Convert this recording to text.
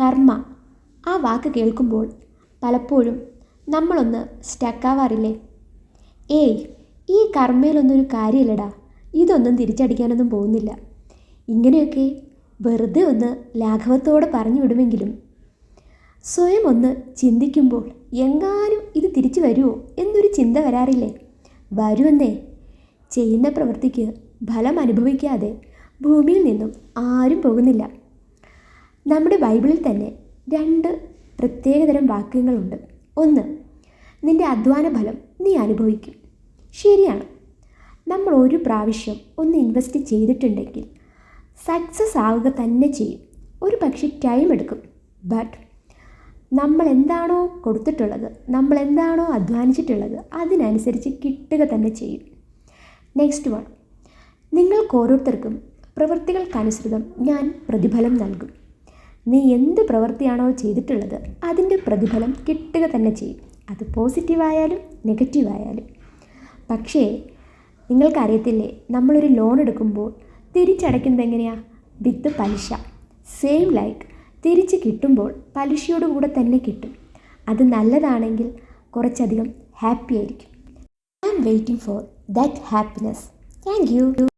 കർമ്മ, ആ വാക്ക് കേൾക്കുമ്പോൾ പലപ്പോഴും നമ്മളൊന്ന് സ്റ്റക്കാവാറില്ലേ? ഏയ്, ഈ കർമ്മയിലൊന്നും ഒരു കാര്യമില്ലടാ, ഇതൊന്നും തിരിച്ചടിക്കാനൊന്നും പോകുന്നില്ല, ഇങ്ങനെയൊക്കെ വെറുതെ ഒന്ന് ലാഘവത്തോടെ പറഞ്ഞു വിടുമെങ്കിലും സ്വയം ഒന്ന് ചിന്തിക്കുമ്പോൾ എങ്ങാനും ഇത് തിരിച്ചു വരുമോ എന്നൊരു ചിന്ത വരാറില്ലേ? വരുമെന്നേ. ചെയ്യുന്ന പ്രവൃത്തിക്ക് ഫലം അനുഭവിക്കാതെ ഭൂമിയിൽ നിന്നും ആരും പോകുന്നില്ല. നമ്മുടെ ബൈബിളിൽ തന്നെ 2 പ്രത്യേകതരം വാക്യങ്ങളുണ്ട്. ഒന്ന്, നിൻ്റെ അധ്വാന ഫലം നീ അനുഭവിക്കും. ശരിയാണ്, നമ്മൾ ഒരു പ്രാവശ്യം ഒന്ന് ഇൻവെസ്റ്റ് ചെയ്തിട്ടുണ്ടെങ്കിൽ സക്സസ് ആവുക തന്നെ ചെയ്യും. ഒരു പക്ഷേ ടൈം എടുക്കും, ബട്ട് നമ്മൾ എന്താണോ കൊടുത്തിട്ടുള്ളത്, നമ്മൾ എന്താണോ അധ്വാനിച്ചിട്ടുള്ളത്, അതിനനുസരിച്ച് കിട്ടുക തന്നെ ചെയ്യും. നെക്സ്റ്റ് വൺ, നിങ്ങൾക്ക് ഓരോരുത്തർക്കും പ്രവൃത്തികൾക്കനുസൃതം ഞാൻ പ്രതിഫലം നൽകും. നീ എന്ത് പ്രവൃത്തിയാണോ ചെയ്തിട്ടുള്ളത് അതിൻ്റെ പ്രതിഫലം കിട്ടുക തന്നെ ചെയ്യും, അത് പോസിറ്റീവായാലും നെഗറ്റീവായാലും. പക്ഷേ നിങ്ങൾക്കറിയത്തില്ലേ, നമ്മളൊരു ലോൺ എടുക്കുമ്പോൾ തിരിച്ചടയ്ക്കുന്നത് എങ്ങനെയാണ്? വിത്ത് പലിശ. സെയിം ലൈക്ക് തിരിച്ച് കിട്ടുമ്പോൾ പലിശയോട് കൂടെ തന്നെ കിട്ടും. അത് നല്ലതാണെങ്കിൽ കുറച്ചധികം ഹാപ്പി ആയിരിക്കും. I am waiting for that happiness. Thank U.